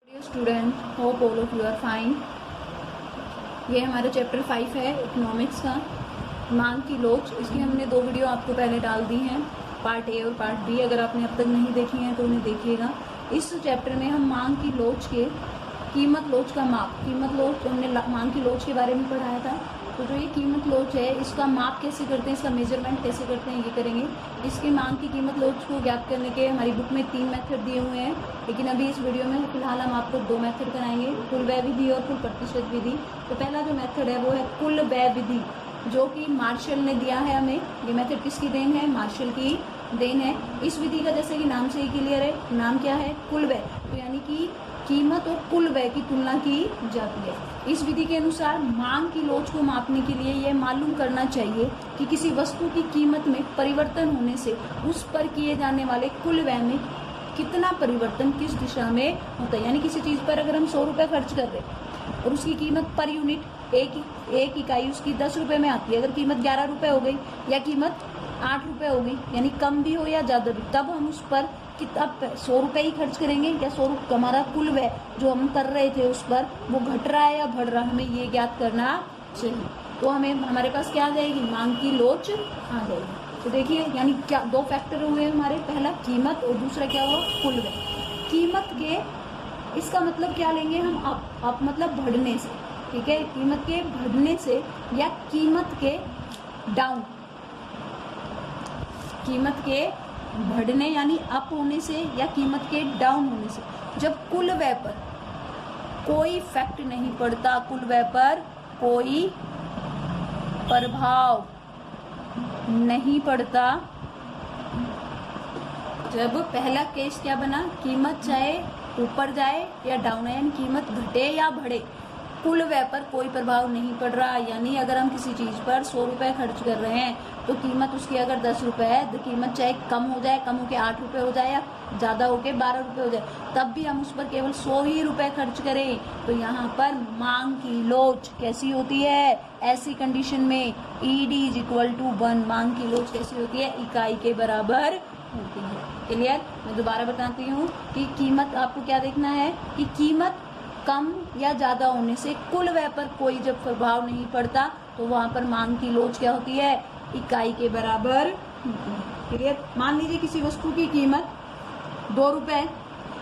Dear student, hope all of you are fine. ये हमारा chapter 5 है इकोनॉमिक्स का, मांग की लोच। इसकी हमने 2 वीडियो आपको पहले डाल दी हैं, पार्ट ए और पार्ट बी। अगर आपने अब तक नहीं देखी हैं तो उन्हें देखिएगा। इस चैप्टर में हम मांग की लोच के कीमत लोच का माप, कीमत लोच हमने मांग की लोच के बारे में पढ़ाया था। तो जो ये कीमत लोच है इसका माप कैसे करते हैं, इसका मेजरमेंट कैसे करते हैं, ये करेंगे। इसकी मांग की कीमत लोच को ज्ञात करने के हमारी बुक में 3 मेथड दिए हुए हैं, लेकिन अभी इस वीडियो में फिलहाल हम आपको 2 मेथड कराएंगे, कुल व्यय विधि और कुल प्रतिशत विधि। तो पहला जो मेथड है वो है कुल व्यय विधि, जो कि मार्शल ने दिया है हमें। ये मेथड किसकी देन है? मार्शल की देन है। इस विधि का जैसे कि नाम से ही क्लियर है, नाम क्या है? कुल व्यय। तो यानी कि कीमत और कुल व्यय की तुलना की जाती है। इस विधि के अनुसार मांग की लोच को मापने के लिए यह मालूम करना चाहिए कि किसी वस्तु की कीमत में परिवर्तन होने से उस पर किए जाने वाले कुल व्यय में कितना परिवर्तन किस दिशा में होता है। यानी किसी चीज़ पर अगर हम 100 रुपये खर्च कर रहे हैं और उसकी कीमत पर यूनिट एक इकाई उसकी 10 रुपये में आती है, अगर कीमत 11 रुपये हो गई या कीमत 8 रुपये हो गई, यानी कम भी हो या ज़्यादा भी, तब हम उस पर कितना 100 रुपये ही खर्च करेंगे या 100 रुपये हमारा कुल व्यय जो हम कर रहे थे उस पर वो घट रहा है या बढ़ रहा है, हमें ये ज्ञात करना चाहिए। तो हमें हमारे पास क्या आ जाएगी? मांग की लोच आ जाएगी। तो देखिए, यानी क्या 2 फैक्टर हुए हमारे, पहला कीमत और दूसरा क्या हुआ? कुल व्यय। कीमत के इसका मतलब क्या लेंगे हम? अप मतलब बढ़ने से, ठीक है, कीमत के बढ़ने से या कीमत के डाउन, कीमत के बढ़ने यानी अप होने से या कीमत के डाउन होने से। जब कुल व्यय पर कोई इफेक्ट नहीं पड़ता, कुल व्यय पर कोई प्रभाव नहीं पड़ता, जब पहला केस क्या बना? कीमत चाहे ऊपर जाए या डाउन, यानी कीमत घटे या बढ़े, कुल व्यय पर कोई प्रभाव नहीं पड़ रहा। यानी अगर हम किसी चीज़ पर 100 रुपये खर्च कर रहे हैं तो कीमत उसकी अगर 10 रुपये है तो कीमत चाहे कम हो जाए, कम होकर 8 रुपये हो जाए या ज़्यादा होकर 12 रुपये हो जाए, तब भी हम उस पर केवल 100 ही रुपये खर्च करें। तो यहाँ पर मांग की लोच कैसी होती है? ऐसी कंडीशन में ED = 1, मांग की लोच कैसी होती है? इकाई के बराबर होती है। क्लियर? मैं दोबारा बताती हूँ कि कीमत, आपको क्या देखना है कि कीमत कम या ज़्यादा होने से कुल व्यय पर कोई जब प्रभाव नहीं पड़ता तो वहाँ पर मांग की लोच क्या होती है? इकाई के बराबर होती है। क्लियर? मान लीजिए किसी वस्तु की कीमत 2 रुपये,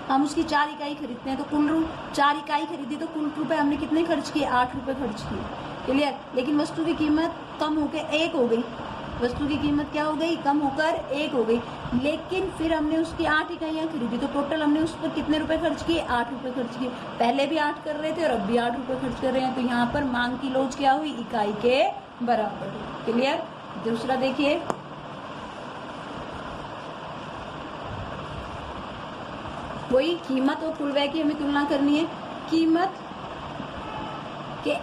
हम उसकी 4 इकाई खरीदते हैं, तो कुल 4 इकाई खरीदी तो कुल रुपए हमने कितने खर्च किए? 8 रुपये खर्च किए। क्लियर? लेकिन वस्तु की कीमत कम होकर 1 हो गई, वस्तु की कीमत क्या हो गई? कम होकर 1 हो गई, लेकिन फिर हमने उसकी 8 इकाइयाँ खरीदी, तो टोटल हमने उस पर कितने रुपए खर्च किए? 8 रुपये खर्च किए। पहले भी 8 कर रहे थे और अब भी 8 रुपये खर्च कर रहे हैं, तो यहाँ पर मांग की लोच क्या हुई? इकाई के बराबर। क्लियर? दूसरा देखिए, वही कीमत और कुल व्यय की हमें तुलना करनी है। कीमत के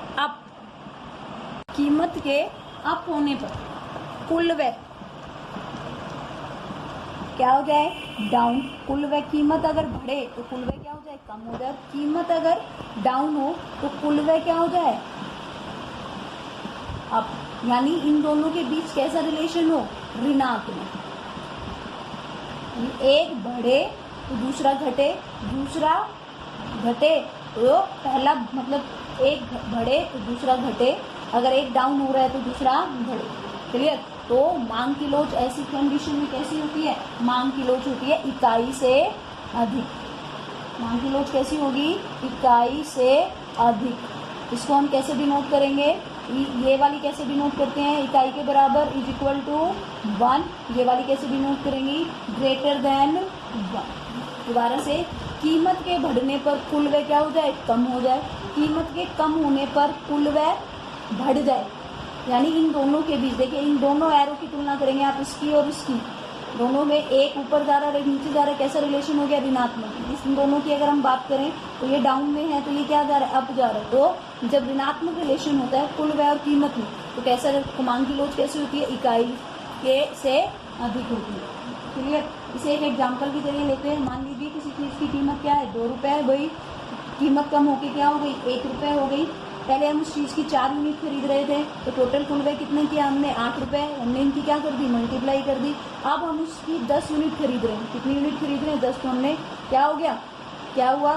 अप होने पर कुल व्यय क्या हो जाए? डाउन। कुल व्यय, कीमत अगर बढ़े तो कुल व्यय क्या हो जाए? कम हो जाए। कीमत अगर डाउन हो तो कुल व्यय क्या हो जाए? अप। यानी इन दोनों के बीच कैसा रिलेशन हो? ऋणात्मक। एक बढ़े तो दूसरा घटे, दूसरा घटे तो पहला, मतलब एक बढ़े तो दूसरा घटे, अगर एक डाउन हो रहा है तो दूसरा बढ़े। क्लियर? तो मांग की लोच ऐसी कंडीशन में कैसी होती है? मांग की लोच होती है इकाई से अधिक। मांग की लोच कैसी होगी? इकाई से अधिक। इसको हम कैसे डिनोट करेंगे? ये वाली कैसे डिनोट करते हैं? इकाई के बराबर = 1। ये वाली कैसे डिनोट करेंगी? Greater than 1। दोबारा से, कीमत के बढ़ने पर कुल व्यय क्या हो जाए? कम हो जाए। कीमत के कम होने पर कुल व्यय बढ़ जाए। यानी इन दोनों के बीच, देखिए इन दोनों एरो की तुलना करेंगे आप, इसकी और इसकी, दोनों में एक ऊपर जा रहा है, नीचे जा रहा है, कैसा रिलेशन हो गया? ऋणात्मक। इन दोनों की अगर हम बात करें तो ये डाउन में है तो ये क्या जा रहा है? अप जा रहा है। तो जब ऋणात्मक रिलेशन होता है कुल व्यय और कीमत में, तो कैसा, मांग की लोच कैसी होती है? इकाई के से अधिक होती है। क्लियर? इसे एक एग्जाम्पल की तरह लेते हैं। मान लीजिए किसी चीज़ की कीमत क्या है? 2 रुपये है भाई, कीमत कम होकर क्या हो गई? 1 रुपये हो गई। पहले हम उस चीज़ की 4 यूनिट खरीद रहे थे तो टोटल कुल व्यय कितने किया हमने? 8 रुपये। हमने इनकी क्या कर दी? मल्टीप्लाई कर दी। अब हम उसकी 10 यूनिट खरीद रहे हैं। कितनी यूनिट खरीद रहे हैं? 10। तो हमने क्या हो गया? क्या हुआ,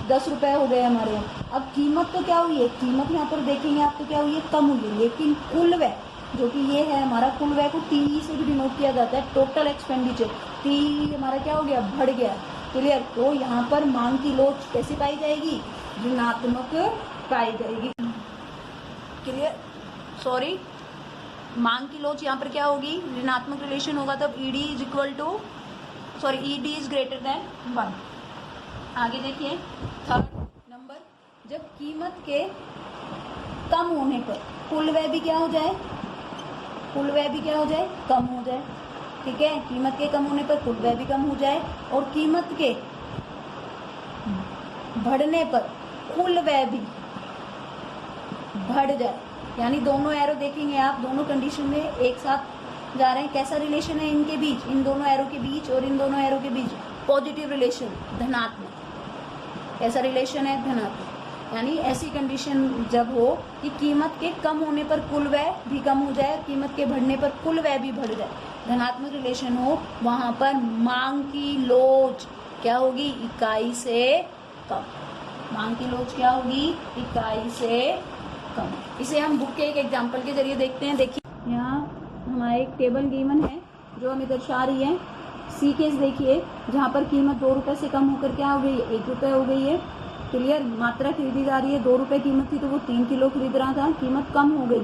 10 रुपये हो गए हमारे यहाँ। अब कीमत तो क्या हुई है, कीमत यहाँ पर देखेंगे आप तो क्या हुई है, कम हुई है, लेकिन कुल व्यय जो कि ये है हमारा, कुल व्यय को टी से भी डिनोट किया जाता है, टोटल एक्सपेंडिचर। टी हमारा क्या हो गया, बढ़ गया। क्लियर। तो यहाँ पर मांग की लोच कैसी पाई जाएगी, ऋणात्मक पाई जाएगी। क्लियर, सॉरी, मांग की लोच यहाँ पर क्या होगी, ऋणात्मक रिलेशन होगा, तब ED is equal to, sorry, ED is greater than 1। आगे देखिए थर्ड नंबर, जब कीमत के कम होने पर कुल व्यय भी क्या हो जाए, कुल व्यय भी क्या हो जाए, कम हो जाए। ठीक है, कीमत के कम होने पर कुल व्यय भी कम हो जाए, और कीमत के बढ़ने पर कुल व्यय भी बढ़ जाए। यानी दोनों एरो देखेंगे आप, दोनों कंडीशन में एक साथ जा रहे हैं। कैसा रिलेशन है इनके बीच, इन दोनों एरो के बीच और इन दोनों एरो के बीच, पॉजिटिव रिलेशन, धनात्मक। कैसा रिलेशन है, धनात्मक। यानी ऐसी कंडीशन जब हो कि कीमत के कम होने पर कुल व्यय भी कम हो जाए, कीमत के बढ़ने पर कुल व्यय भी बढ़ जाए, धनात्मक रिलेशन हो, वहां पर मांग की लोच क्या होगी, इकाई से कम। मांग की लोच क्या होगी, इकाई से कम। इसे हम बुक के एक एग्जाम्पल के जरिए देखते हैं। देखिए यहाँ हमारा एक टेबल गिवन है जो हमें दर्शा रही है। सी केस देखिए, जहाँ पर कीमत 2 रुपये से कम होकर क्या हो गई है, 1 रुपये हो गई है। क्लियर। मात्रा खरीदी जा रही है, 2 रुपये कीमत थी तो वो 3 किलो खरीद रहा था, कीमत कम हो गई।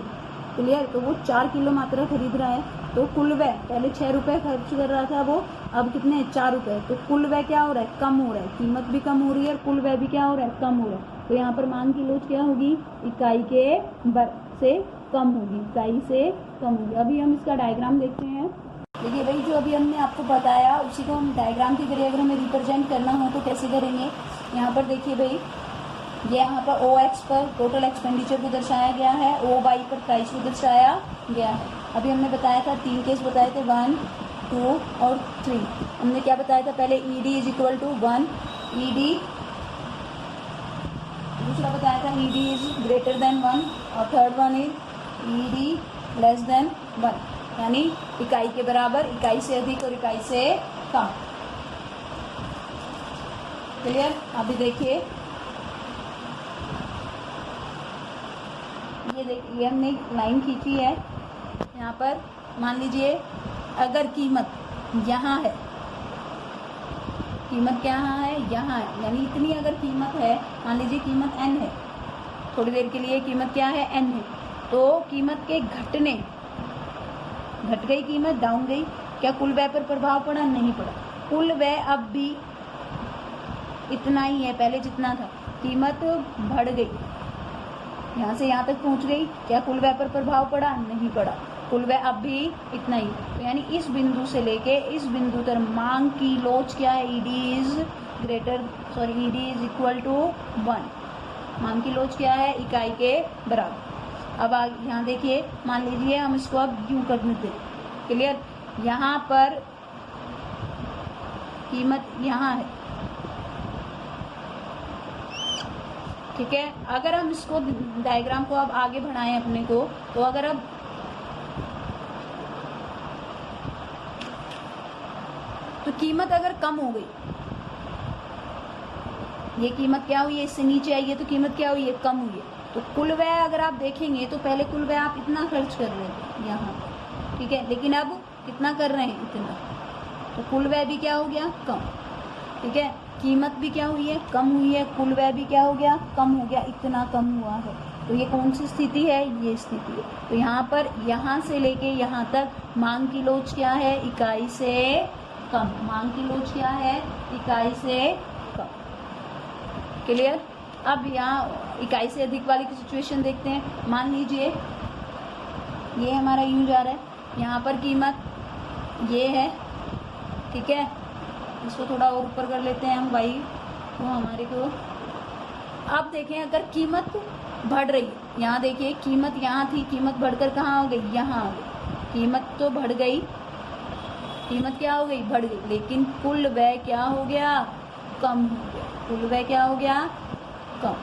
क्लियर। तो वो 4 किलो मात्रा खरीद रहा है, तो कुल व्यय पहले 6 रुपये खर्च कर रहा था वो, अब कितने, 4 रुपये। तो कुल व्यय क्या हो रहा है, कम हो रहा है, कीमत भी कम हो रही है और कुल व्यय भी क्या हो रहा है, कम हो रहा है। तो यहाँ पर मांग की लोच क्या होगी, इकाई के से कम होगी, इकाई से कम होगी। अभी हम इसका डायग्राम देखते हैं। देखिए भाई, जो अभी हमने आपको बताया उसी को हम डायग्राम के जरिए अगर हमें रिप्रेजेंट करना हो तो कैसे करेंगे। यहाँ पर देखिए भाई, ये यहाँ पर ओ एक्स पर टोटल एक्सपेंडिचर को दर्शाया गया है, ओ वाई पर प्राइस को दर्शाया गया है। अभी हमने बताया था 3 केस बताए थे, 1, 2 और 3। हमने क्या बताया था पहले, E D is equal to 1, E D. दूसरा बताया था E D is greater than 1, और third one is E D less than 1, यानी इकाई के बराबर, इकाई से अधिक और इकाई से कम। क्लियर। अभी देखिए, ये देखिए हमने लाइन खींची है। यहाँ पर मान लीजिए अगर कीमत यहाँ है, कीमत क्या है, यहाँ है, यानी इतनी अगर कीमत है, मान लीजिए कीमत n है, थोड़ी देर के लिए कीमत क्या है, n है, तो कीमत के घटने, घट गई कीमत, डाउन गई, क्या कुल व्यय पर प्रभाव पड़ा, नहीं पड़ा। कुल व्यय अब भी इतना ही है, पहले जितना था। कीमत बढ़ गई, यहाँ से यहाँ तक पहुँच गई, क्या कुल व्यय पर प्रभाव पड़ा, नहीं पड़ा। कुल व्यय अब भी इतना ही। तो यानी इस बिंदु से लेके इस बिंदु तक मांग की लोच क्या है, ED is greater, sorry, ED is equal to 1। मांग की लोच क्या है, इकाई के बराबर। अब यहाँ देखिए, मान लीजिए हम इसको अब यूँ कर देते। क्लियर। यहाँ पर कीमत यहाँ है, ठीक है। अगर हम इसको डायग्राम को अब आगे बढ़ाएं अपने को, तो अगर अब तो कीमत अगर कम हो गई, ये कीमत क्या हुई है, इससे नीचे आई है, तो कीमत क्या हुई है, कम हुई है। तो कुल व्यय अगर आप देखेंगे तो पहले कुल व्यय आप इतना खर्च कर रहे थे यहाँ, ठीक है, लेकिन अब कितना कर रहे हैं, इतना। तो कुल व्यय भी क्या हो गया, कम। ठीक है, कीमत भी क्या हुई है, कम हुई है, कुल व्यय भी क्या हो गया, कम हो गया, इतना कम हुआ है। तो ये कौन सी स्थिति है, ये स्थिति है। तो यहाँ पर यहाँ से लेके यहाँ तक मांग की लोच क्या है, इकाई से कम। मांग की लोच क्या है, इकाई से कम। क्लियर। अब यहाँ इकाई से अधिक वाली की सिचुएशन देखते हैं। मान लीजिए ये हमारा यूँ जा रहा है, यहाँ पर कीमत ये है, ठीक है, इसको थोड़ा और ऊपर कर लेते हैं हम भाई, तो हमारे को अब देखें अगर कीमत बढ़ रही है, यहाँ देखिए कीमत यहाँ थी, कीमत बढ़कर कहाँ हो गई, यहाँ आ गई। कीमत तो बढ़ गई, कीमत क्या हो गई, बढ़ गई, लेकिन कुल व्यय क्या हो गया, कम हो गया। कुल व्यय क्या हो गया, कम।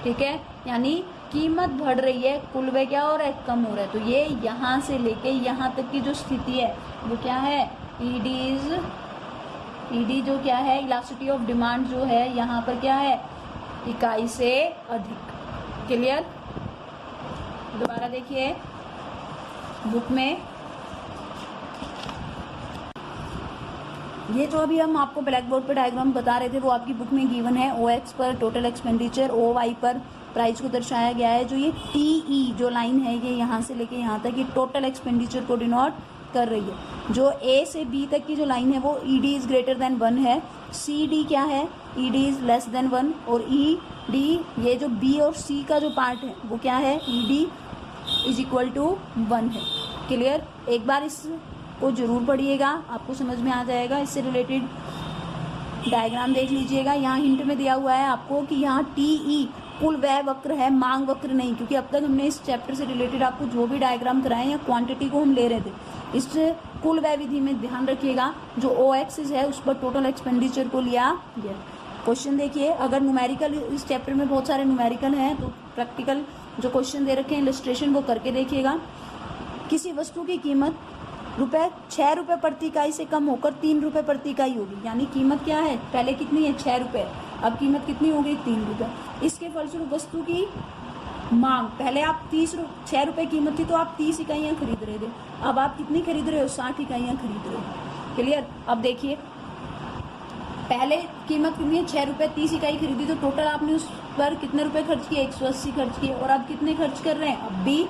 ठीक है, यानी कीमत बढ़ रही है, कुल व्यय क्या हो रहा है, कम हो रहा है। तो ये यहाँ से लेके यहाँ तक की जो स्थिति है वो क्या है, ईडी इज ईडी जो क्या है, इलास्टिसिटी ऑफ डिमांड जो है यहाँ पर क्या है, इकाई से अधिक। क्लियर? दोबारा देखिए बुक में, ये जो अभी हम आपको ब्लैक बोर्ड पर डायग्राम बता रहे थे वो आपकी बुक में गिवन है। OX पर टोटल एक्सपेंडिचर, OY पर प्राइस को दर्शाया गया है। जो ये TE जो लाइन है ये यहाँ से लेके यहाँ तक ये टोटल एक्सपेंडिचर को डिनोट कर रही है। जो A से B तक की जो लाइन है वो ED इज़ ग्रेटर देन 1 है। CD क्या है, ED इज़ लेस देन 1। और ED ये जो B और C का जो पार्ट है वो क्या है, ED इज इक्वल टू 1 है। क्लियर? एक बार इसको जरूर पढ़िएगा, आपको समझ में आ जाएगा। इससे रिलेटेड डायग्राम देख लीजिएगा। यहाँ हिंट में दिया हुआ है आपको कि यहाँ TE कुल व्यय वक्र है, मांग वक्र नहीं, क्योंकि अब तक हमने इस चैप्टर से रिलेटेड आपको जो भी डायग्राम कराए या क्वांटिटी को हम ले रहे थे, इस कुल व्यय विधि में ध्यान रखिएगा जो OX है उस पर टोटल एक्सपेंडिचर को लिया गया। क्वेश्चन देखिए, अगर न्यूमेरिकल, इस चैप्टर में बहुत सारे न्यूमेरिकल हैं तो प्रैक्टिकल जो क्वेश्चन दे रखे हैं इलस्ट्रेशन वो करके देखिएगा। किसी वस्तु की कीमत 6 रुपये प्रति इकाई से कम होकर 3 रुपये प्रति इकाई होगी, यानी कीमत क्या है, पहले कितनी है 6 रुपये, अब कीमत कितनी हो गई 3 रुपये। इसके फलस्वरूप वस्तु की मांग, पहले आप 6 रुपये कीमत थी तो आप 30 इकाइयाँ खरीद रहे थे, अब आप कितनी खरीद रहे हो, 60 इकाइयाँ खरीद रहे हो। क्लियर? अब देखिए पहले कीमत कितनी है 6 रुपये, 30 इकाई खरीदी तो टोटल आपने उस पर कितने रुपए खर्च किए, 180 खर्च किए। और अब कितने खर्च कर रहे हैं, अब भी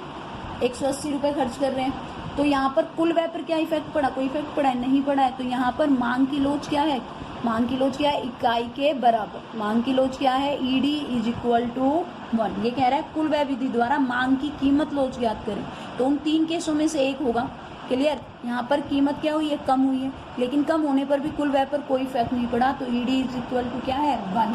180 रुपये खर्च कर रहे हैं। तो यहाँ पर कुल व्यय पर क्या इफेक्ट पड़ा, कोई इफेक्ट पड़ा है, नहीं पड़ा है। तो यहाँ पर मांग की लोच क्या है, मांग की लोच क्या है, इकाई के बराबर। मांग की लोच क्या है, ED इज इक्वल टू 1। ये कह रहा है कुल व्यय विधि द्वारा मांग की कीमत लोच ज्ञात करें, तो उन 3 केसों में से एक होगा। क्लियर? यहाँ पर कीमत क्या हुई है, कम हुई है, लेकिन कम होने पर भी कुल व्यय पर कोई इफेक्ट नहीं पड़ा, तो ED इज इक्वल टू क्या है, 1।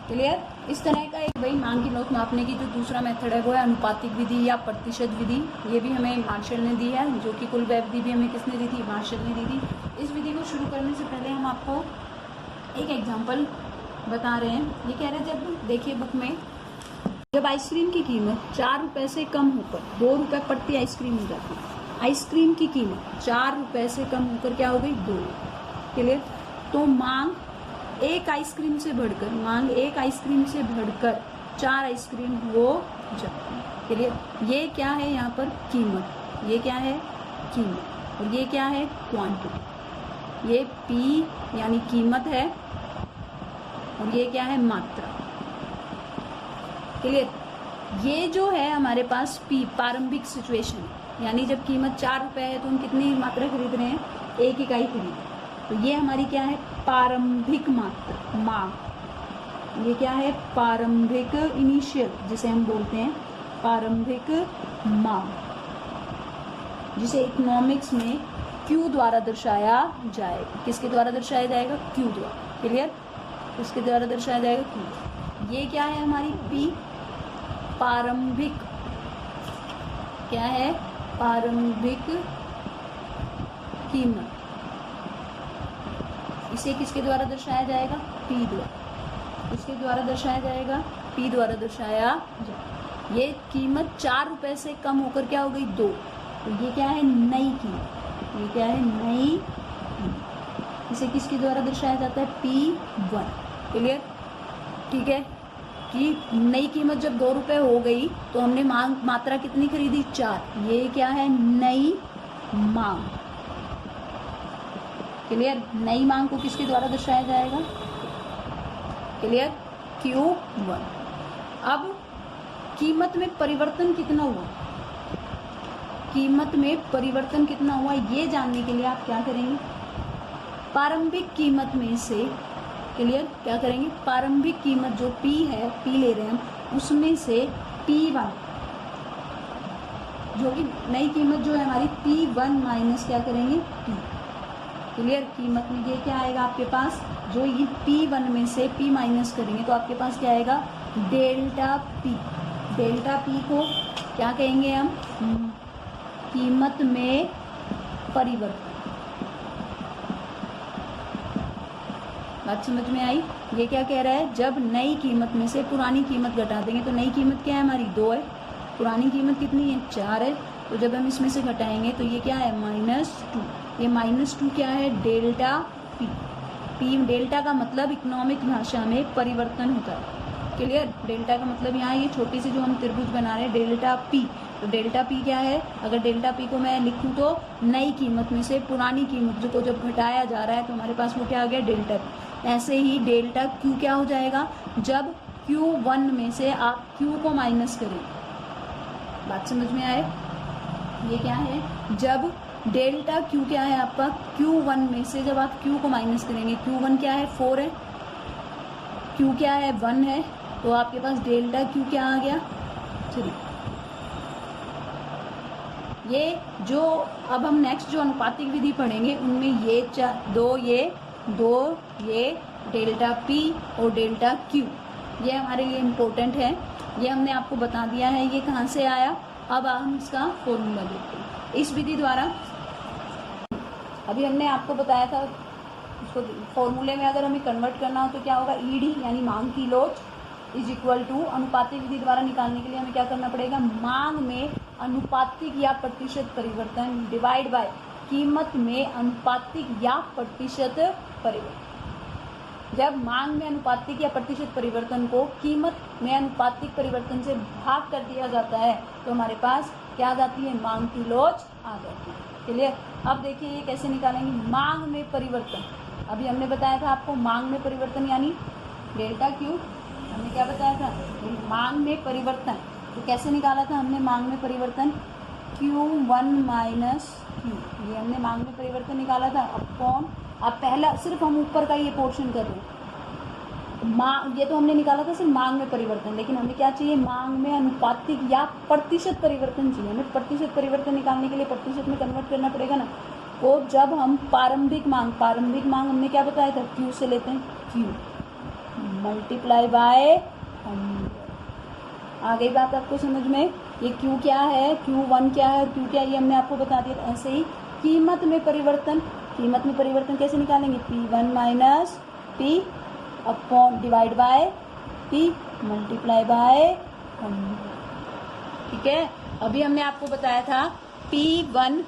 क्लियर? इस तरह का एक भाई मांग की लोच मापने की जो दूसरा मेथड है वो है अनुपातिक विधि या प्रतिशत विधि। ये भी हमें मार्शल ने दी है, जो कि कुल व्यय विधि भी हमें किसने दी थी, मार्शल ने दी थी। इस विधि को शुरू करने से पहले हम आपको एक एग्जाम्पल बता रहे हैं। ये कह रहे हैं, जब देखिए बुक में, जब आइसक्रीम की कीमत 4 रुपये से कम होकर 2 रुपये प्रति आइसक्रीम हो जाती है, आइसक्रीम की कीमत 4 रुपये से कम होकर क्या हो गई, 2। क्लियर? तो मांग एक आइसक्रीम से बढ़कर, मांग एक आइसक्रीम से बढ़कर 4 आइसक्रीम हो जाती है। क्लियर? ये क्या है यहाँ पर, कीमत। ये क्या है, कीमत। और ये क्या है, क्वांटिटी। ये P यानी कीमत है और ये क्या है, मात्रा। क्लियर? ये जो है हमारे पास P प्रारंभिक सिचुएशन, यानी जब कीमत 4 रुपये है तो हम कितनी मात्रा खरीद रहे हैं, 1 इकाई खरीद। तो ये हमारी क्या है, प्रारंभिक मात्रा, मांग। ये क्या है, प्रारंभिक, इनिशियल जिसे हम बोलते हैं, प्रारंभिक मांग, जिसे इकोनॉमिक्स में Q द्वारा दर्शाया जाएगा। किसके द्वारा दर्शाया जाएगा, Q द्वारा। क्लियर? इसके द्वारा दर्शाया जाएगा Q। ये क्या है हमारी P, प्रारंभिक, क्या है, प्रारंभिक कीमत। इसे किसके द्वारा दर्शाया जाएगा, P द्वारा। इसके द्वारा दर्शाया जाएगा, P द्वारा दर्शाया जाएगा। ये कीमत 4 रुपये से कम होकर क्या हो गई, 2। तो ये क्या है, नई कीमत। ये क्या है, नई कीमत। इसे किसके द्वारा दर्शाया जाता है, P1। क्लियर? ठीक है कि नई कीमत जब 2 रुपये हो गई तो हमने मात्रा कितनी खरीदी, 4। ये क्या है, नई मांग। क्लियर? नई मांग को किसके द्वारा दर्शाया जाएगा, क्लियर, Q1। अब कीमत में परिवर्तन कितना हुआ, कीमत में परिवर्तन कितना हुआ ये जानने के लिए आप क्या करेंगे, प्रारंभिक कीमत में से, क्लियर, क्या करेंगे, प्रारंभिक कीमत जो P है, P ले रहे हैं हम, उसमें से P1 जो कि नई कीमत जो है हमारी P1 माइनस क्या करेंगे, P। क्लियर? कीमत में ये क्या आएगा आपके पास, जो ये P1 में से P माइनस करेंगे तो आपके पास क्या आएगा, डेल्टा P। डेल्टा P को क्या कहेंगे हम, कीमत में परिवर्तन। बात समझ में आई? ये क्या कह रहा है, जब नई कीमत में से पुरानी कीमत घटा देंगे तो नई कीमत क्या है हमारी, 2 है, पुरानी कीमत कितनी है, 4 है। तो जब हम इसमें से घटाएंगे तो ये क्या है, -2। ये -2 क्या है, डेल्टा P। पी डेल्टा का मतलब इकोनॉमिक भाषा में परिवर्तन होता है। क्लियर? डेल्टा का मतलब यहाँ ये छोटी सी जो हम त्रिभुज बना रहे हैं डेल्टा पी, तो डेल्टा पी क्या है? अगर डेल्टा पी को मैं लिखूँ तो नई कीमत में से पुरानी कीमत को जब घटाया जा रहा है तो हमारे पास वो क्या आ गया? Delta P. ऐसे ही डेल्टा क्यू क्या हो जाएगा? जब Q1 में से आप Q को माइनस करें। बात समझ में आए? ये क्या है? जब डेल्टा Q क्या है आपका? Q1 में से जब आप Q को माइनस करेंगे, Q1 क्या है? 4 है, Q क्या है? 1 है, तो आपके पास डेल्टा Q क्या आ गया? 3। ये जो अब हम नेक्स्ट जो अनुपातिक विधि पढ़ेंगे उनमें ये दो ये डेल्टा P और डेल्टा Q ये हमारे लिए इम्पोर्टेंट है। ये हमने आपको बता दिया है ये कहाँ से आया। अब हम इसका फॉर्मूला देखते हैं इस विधि द्वारा। अभी हमने आपको बताया था उसको फॉर्मूले में अगर हमें कन्वर्ट करना हो तो क्या होगा? ईडी यानी मांग की लोच इज इक्वल टू अनुपातिक विधि द्वारा निकालने के लिए हमें क्या करना पड़ेगा? मांग में अनुपातिक या प्रतिशत परिवर्तन डिवाइड बाय कीमत में अनुपातिक या प्रतिशत परिवर्तन। जब मांग में अनुपातिक या प्रतिशत परिवर्तन को कीमत में अनुपातिक परिवर्तन से भाग कर दिया जाता है तो हमारे पास क्या आ जाती है? मांग की लोच आ जाती है। चलिए अब देखिए ये कैसे निकालेंगे? मांग में परिवर्तन, अभी हमने बताया था आपको मांग में परिवर्तन यानी डेल्टा क्यू, हमने क्या बताया था? मांग में परिवर्तन। तो कैसे निकाला था हमने मांग में परिवर्तन? Q1 माइनस Q, ये हमने मांग में परिवर्तन निकाला था अपॉन। अब पहला सिर्फ हम ऊपर का ये पोर्शन कर रहे हैं, ये तो हमने निकाला था सिर्फ मांग में परिवर्तन, लेकिन हमें क्या चाहिए? मांग में अनुपातिक या प्रतिशत परिवर्तन चाहिए। हमें प्रतिशत परिवर्तन निकालने के लिए प्रतिशत में कन्वर्ट करना पड़ेगा ना। तो जब हम प्रारंभिक मांग हमने क्या बताया था? Q से लेते हैं, Q मल्टीप्लाई बाय 100। आ गई बात आपको समझ में? ये Q क्या है, Q1 क्या है और Q क्या है ये हमने आपको बता दिया। ऐसे ही कीमत में परिवर्तन कैसे निकालेंगे? P1 minus P upon divide by P multiply by 100। ठीक है? अभी हमने आपको बताया था P1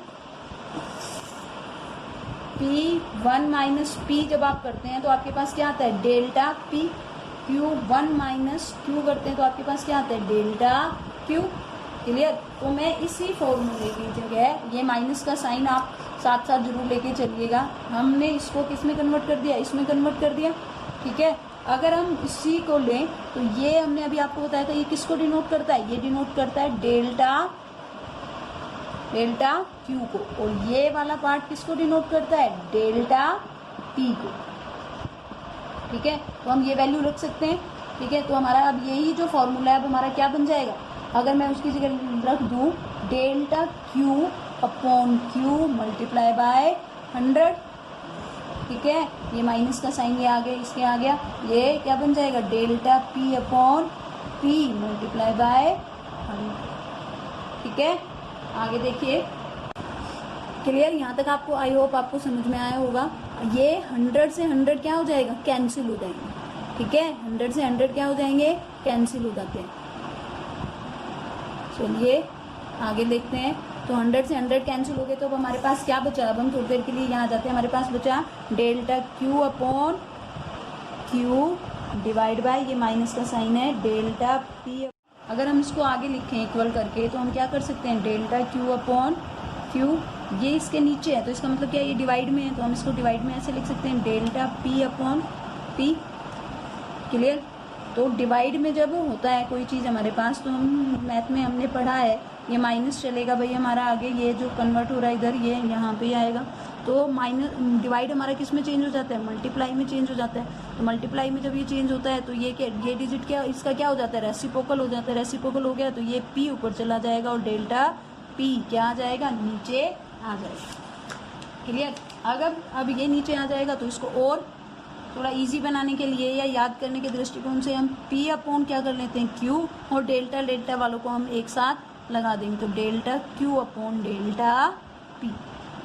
माइनस P जब आप करते हैं तो आपके पास क्या आता है? Delta P। Q1 minus Q करते हैं तो आपके पास क्या आता है? Delta Q। क्लियर? तो मैं इसी फॉर्मूले की जगह ये माइनस का साइन आप साथ साथ जरूर लेके चलिएगा। हमने इसको किस में कन्वर्ट कर दिया? इसमें कन्वर्ट कर दिया। ठीक है? अगर हम इसी को लें तो ये हमने अभी आपको बताया था ये किसको डिनोट करता है? ये डिनोट करता है डेल्टा Q को, और ये वाला पार्ट किसको डिनोट करता है? डेल्टा P को। ठीक है? तो हम ये वैल्यू रख सकते हैं। ठीक है? तो हमारा अब यही जो फॉर्मूला है अब हमारा क्या बन जाएगा? अगर मैं उसकी जगह रख दूं delta Q upon Q multiply by 100। ठीक है? ये माइनस का साइन ये आ गया, इसके आ गया, ये क्या बन जाएगा? Delta P upon P multiply by 100। ठीक है? आगे देखिए। क्लियर? यहाँ तक आपको आई होप आपको समझ में आया होगा। ये 100 से 100 क्या हो जाएगा? कैंसिल हो जाएंगे। ठीक है? 100 से 100 क्या हो जाएंगे? कैंसिल हो जाते हैं। चलिए आगे देखते हैं। तो 100 से 100 कैंसिल हो गए तो अब हमारे पास क्या बचा? अब हम थोड़ी देर के लिए यहाँ जाते हैं। हमारे पास बचा delta Q upon Q divide by ये माइनस का साइन है डेल्टा P। अगर हम इसको आगे लिखें इक्वल करके तो हम क्या कर सकते हैं? डेल्टा Q अपॉन Q, ये इसके नीचे है तो इसका मतलब क्या है? ये डिवाइड में है तो हम इसको डिवाइड में ऐसे लिख सकते हैं delta P upon P। Clear? तो डिवाइड में जब होता है कोई चीज़ हमारे पास तो हम मैथ में हमने पढ़ा है ये माइनस चलेगा भाई हमारा आगे, ये जो कन्वर्ट हो रहा है इधर ये यहाँ पे आएगा। तो माइनस डिवाइड हमारा किस में चेंज हो जाता है? मल्टीप्लाई में चेंज हो जाता है। तो मल्टीप्लाई में जब ये चेंज होता है तो ये क्या, ये डिजिट क्या इसका क्या हो जाता है? रेसिप्रोकल हो जाता है। रेसिप्रोकल हो गया तो ये P ऊपर चला जाएगा और डेल्टा P क्या आ जाएगा? नीचे आ जाएगा। क्लियर? अगर अब ये नीचे आ जाएगा तो इसको और थोड़ा इजी बनाने के लिए या याद करने के दृष्टिकोण से हम P अपॉन क्या कर लेते हैं? Q, और डेल्टा वालों को हम एक साथ लगा देंगे तो delta Q upon delta P।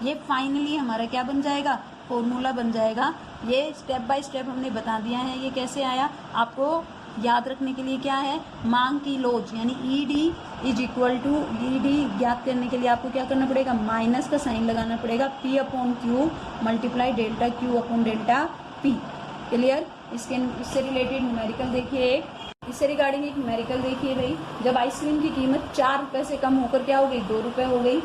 ये फाइनली हमारा क्या बन जाएगा? फॉर्मूला बन जाएगा। ये स्टेप बाय स्टेप हमने बता दिया है ये कैसे आया। आपको याद रखने के लिए क्या है? मांग की लोच यानी ED is equal to ED ज्ञात करने के लिए आपको क्या करना पड़ेगा? माइनस का साइन लगाना पड़ेगा। P upon Q multiply delta Q upon delta P। Clear. इससे रिलेटेड न्यूमेरिकल देखिए, इससे रिगार्डिंग एक न्यूमेरिकल देखिए भाई। जब आइसक्रीम की कीमत 4 रुपये से कम होकर क्या हो गई, 2 रुपये हो गई।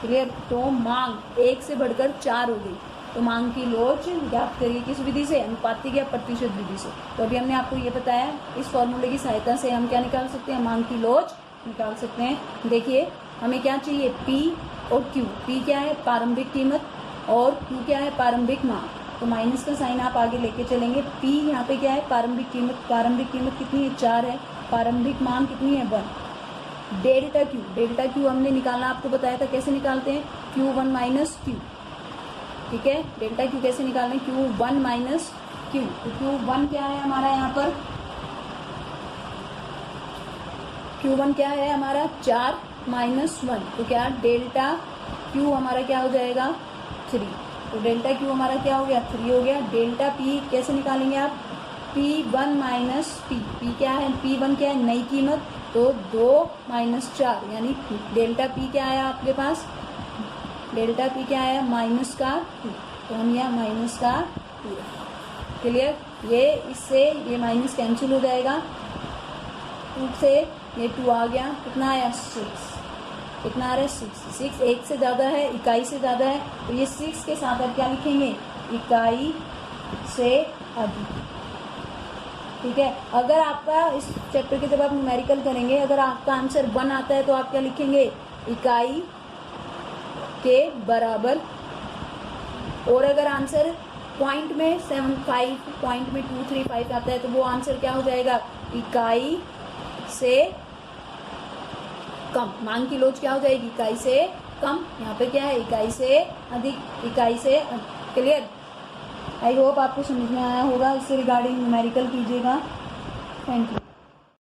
क्लियर। तो मांग 1 से बढ़कर 4 हो गई, तो मांग की लोच ज्ञात करिए किस विधि से, अनुपातिक या प्रतिशत विधि से। तो अभी हमने आपको ये बताया, इस फॉर्मूले की सहायता से हम क्या निकाल सकते हैं, मांग की लोच निकाल सकते हैं। देखिए हमें क्या चाहिए, P और Q। P क्या है, प्रारंभिक कीमत, और Q क्या है, प्रारंभिक मांग। तो माइनस का साइन आप आगे लेके चलेंगे। P यहाँ पे क्या है, प्रारंभिक कीमत। प्रारंभिक कीमत कितनी है, 4 है। प्रारंभिक मांग कितनी है, 1। डेल्टा Q हमने निकालना आपको बताया था, कैसे निकालते हैं, Q1 माइनस Q। ठीक है, डेल्टा Q कैसे निकालना है, Q1 माइनस Q। तो Q1 क्या है हमारा यहाँ पर, Q1 क्या है हमारा, 4 माइनस 1। तो क्या डेल्टा Q हमारा क्या हो जाएगा, 3। तो डेल्टा Q हमारा क्या हो गया, 3 हो गया। डेल्टा P कैसे निकालेंगे आप, P1 माइनस P क्या है, P1 क्या है, नई कीमत। तो 2 माइनस 4 यानी डेल्टा P क्या आया आपके पास, डेल्टा P क्या आया, माइनस का 2। तो हम यहाँ माइनस का 2। क्लियर। ये इससे ये माइनस कैंसिल हो जाएगा, 2 से ये 2 आ गया, कितना आया, 6। कितना आ रहा है, 6। 1 से ज़्यादा है, इकाई से ज़्यादा है, तो ये 6 के साथ आप क्या लिखेंगे, इकाई से अधिक। ठीक है। अगर आपका इस चैप्टर के जब आप न्यूमेरिकल करेंगे, अगर आपका आंसर 1 आता है तो आप क्या लिखेंगे, इकाई के बराबर। और अगर आंसर पॉइंट में 75, पॉइंट में 235 आता है तो वो आंसर क्या हो जाएगा, इकाई से कम। मांग की लोच क्या हो जाएगी, इकाई से कम। यहाँ पे क्या है, इकाई से अधिक, इकाई से। क्लियर। आई होप आपको समझ में आया होगा। इससे रिगार्डिंग न्यूमेरिकल कीजिएगा। Thank you.